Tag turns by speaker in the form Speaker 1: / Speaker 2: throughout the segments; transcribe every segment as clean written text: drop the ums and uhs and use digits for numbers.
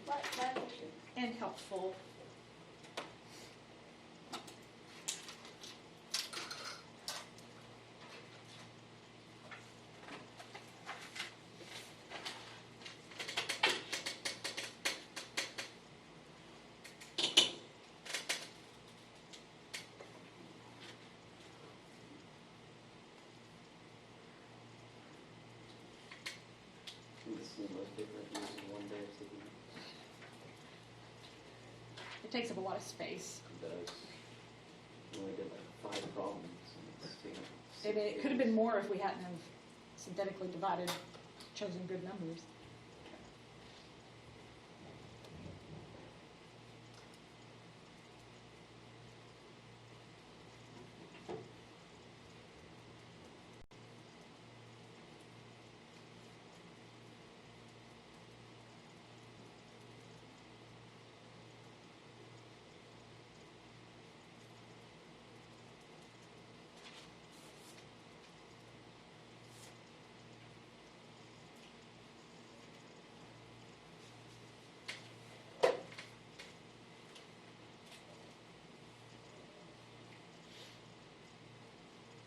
Speaker 1: funny and helpful. It takes up a lot of space.
Speaker 2: It does. We only did like 5 problems. And it's taken up 6
Speaker 1: It could have
Speaker 2: days.
Speaker 1: been more if we hadn't have synthetically divided, chosen good numbers.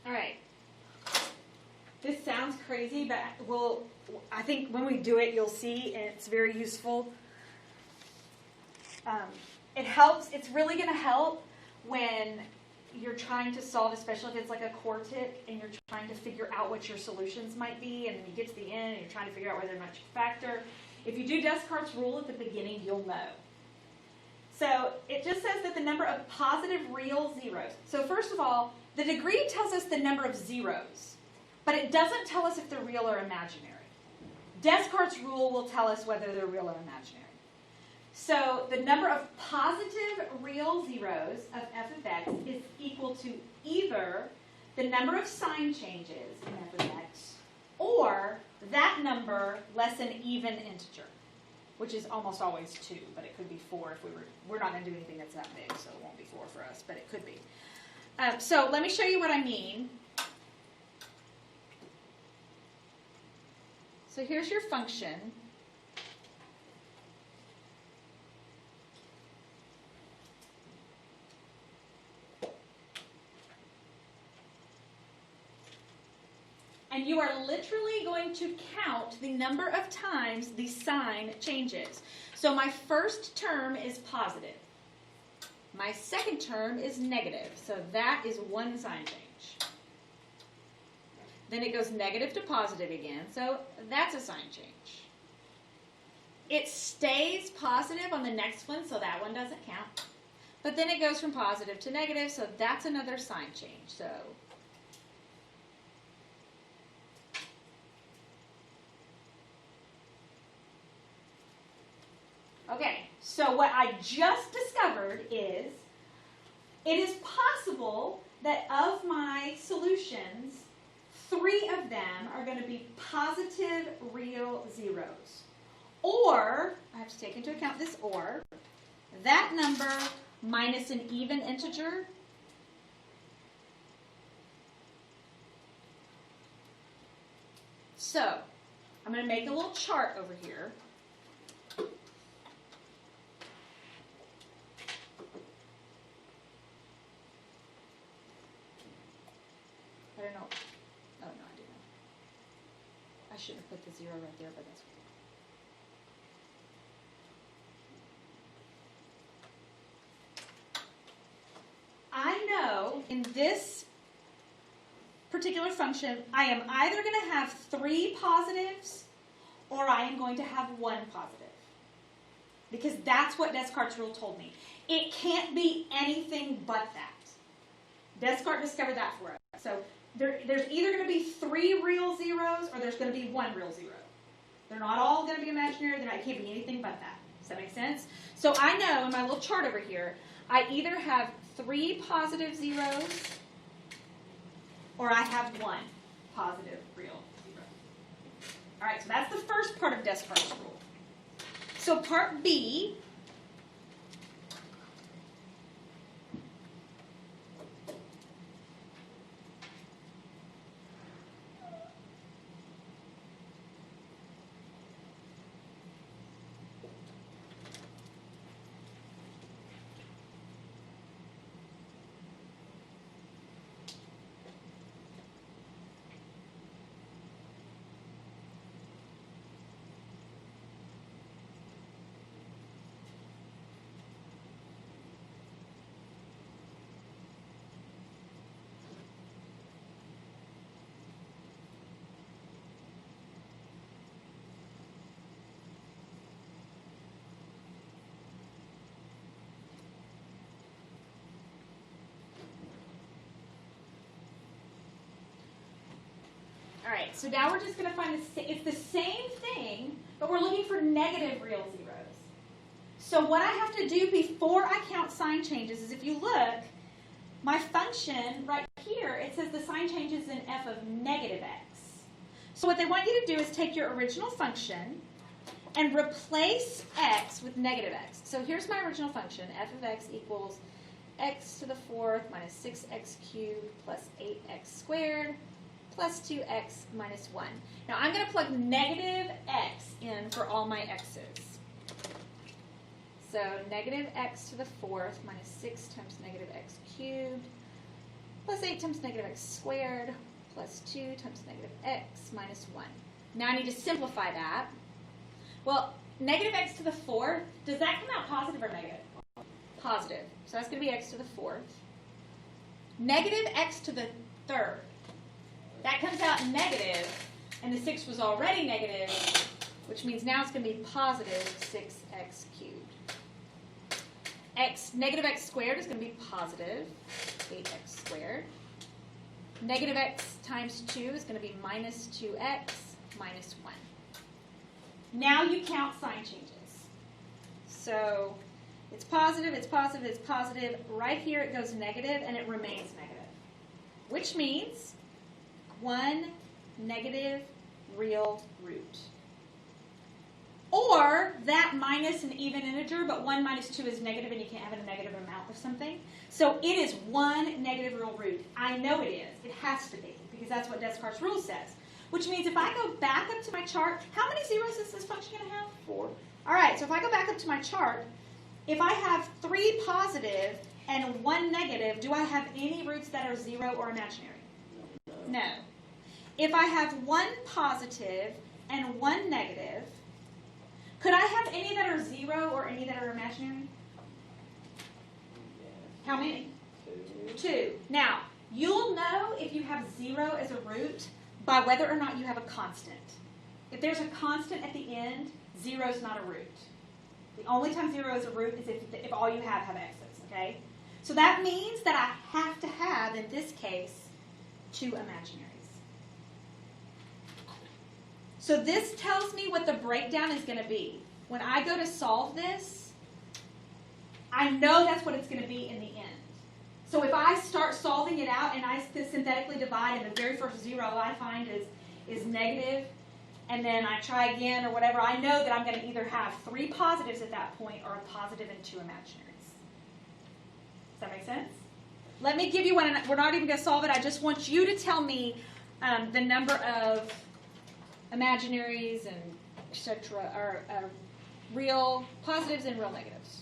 Speaker 1: All right. This sounds crazy, but I think when we do it, you'll see, and it's very useful. It helps. It's really going to help when you're trying to solve, especially if it's like a quartic, and you're trying to figure out what your solutions might be, and then you get to the end, and you're trying to figure out whether or not you factor. If you do Descartes' rule at the beginning, you'll know. So it just says that the number of positive real zeros. So first of all, the degree tells us the number of zeros, but it doesn't tell us if they're real or imaginary. Descartes' rule will tell us whether they're real or imaginary. So the number of positive real zeros of f of x is equal to either the number of sign changes in f of x or that number less an even integer, which is almost always 2, but it could be 4 if we're not going to do anything that's that big, so it won't be 4 for us, but it could be. So let me show you what I mean. So here's your function. And you are literally going to count the number of times the sign changes. So my first term is positive. My second term is negative. So that is 1 sign change. Then it goes negative to positive again. So that's a sign change. It stays positive on the next one, so that one doesn't count. But then it goes from positive to negative, so that's another sign change. So okay, so what I just discovered is it is possible that of my solutions, 3 of them are going to be positive real zeros. Or, I have to take into account this or, that number minus an even integer so I'm going to make a little chart over here. I don't know. Oh, no, I didn't. I should have put the 0 right there, but that's okay. I know in this particular function, I am either going to have 3 positives or I am going to have 1 positive. Because that's what Descartes' rule told me. It can't be anything but that. Descartes discovered that for us. So there's either going to be 3 real zeros or there's going to be 1 real zero. They're not all going to be imaginary. It can't be anything but that. Does that make sense? So I know in my little chart over here, I either have 3 positive zeros or I have 1 positive real zero. All right, so that's the first part of Descartes' rule. So part B, All right, so now we're just going to find it's the same thing, but we're looking for negative real zeros. So what I have to do before I count sign changes is, if you look, my function right here, it says the sign changes in f of negative x. So what they want you to do is take your original function and replace x with negative x. So here's my original function, f of x equals x to the fourth minus 6x cubed plus 8x squared plus 2x minus 1. Now I'm going to plug negative x in for all my x's. So negative x to the fourth minus 6 times negative x cubed plus 8 times negative x squared plus 2 times negative x minus 1. Now I need to simplify that. Well, negative x to the fourth, does that come out positive or negative? Positive. So that's going to be x to the fourth. Negative x to the third. That comes out negative, and the 6 was already negative, which means now it's going to be positive 6x cubed. Negative x squared is going to be positive 8x squared. Negative x times 2 is going to be minus 2x minus 1. Now you count sign changes. So it's positive, it's positive, it's positive. Right here it goes negative, and it remains negative, which means 1 negative real root. Or that minus an even integer, but 1 minus 2 is negative, and you can't have a negative amount of something. So it is 1 negative real root. I know it is. It has to be, because that's what Descartes' rule says. Which means if I go back up to my chart, how many zeros is this function going to have?
Speaker 2: 4.
Speaker 1: All right, so if I go back up to my chart, if I have 3 positive and 1 negative, do I have any roots that are 0 or imaginary? No. If I have 1 positive and 1 negative, could I have any that are 0 or any that are imaginary? How many? 2. Now, you'll know if you have 0 as a root by whether or not you have a constant. If there's a constant at the end, 0 is not a root. The only time 0 is a root is if all you have x's, okay? So that means that I have to have, in this case, 2 imaginaries. So this tells me what the breakdown is going to be. When I go to solve this, I know that's what it's going to be in the end. So if I start solving it out and I synthetically divide, and the very first 0 I find is negative, and then I try again or whatever, I know that I'm going to either have 3 positives at that point or a positive and 2 imaginaries. Does that make sense? Let me give you one. We're not even going to solve it. I just want you to tell me the number of imaginaries and etc. are real positives and real negatives.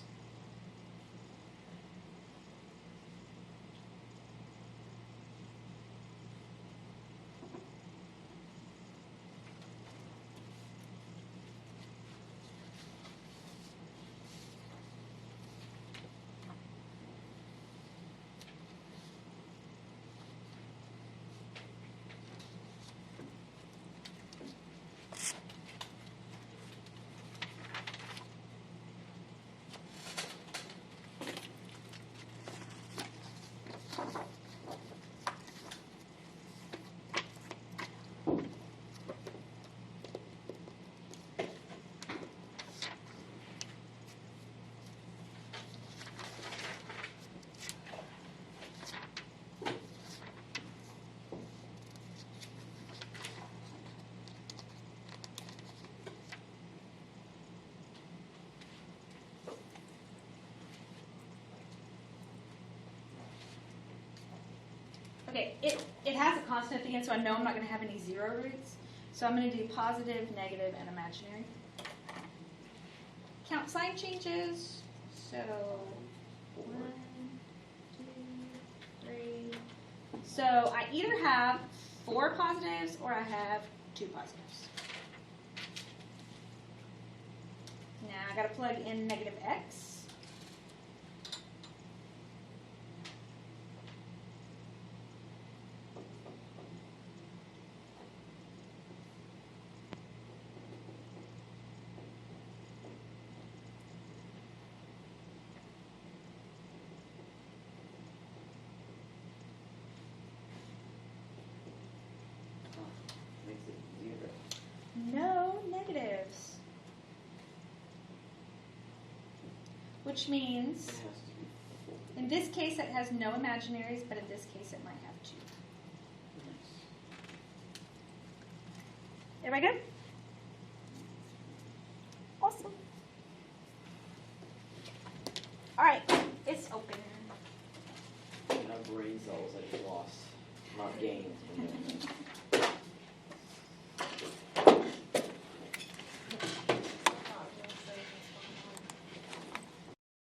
Speaker 1: Okay, it has a constant at the end, so I know I'm not going to have any 0 roots. So I'm going to do positive, negative, and imaginary. Count sign changes. So 1, 2, 3. So I either have 4 positives or I have 2 positives. Now I got to plug in negative x. which means
Speaker 2: It has to be full.
Speaker 1: in this case it has no imaginaries, but in this case it might have 2.
Speaker 2: Nice.
Speaker 1: Everybody good? Awesome. All right, it's open.
Speaker 2: Now brain cells I just lost, not gained from doing that.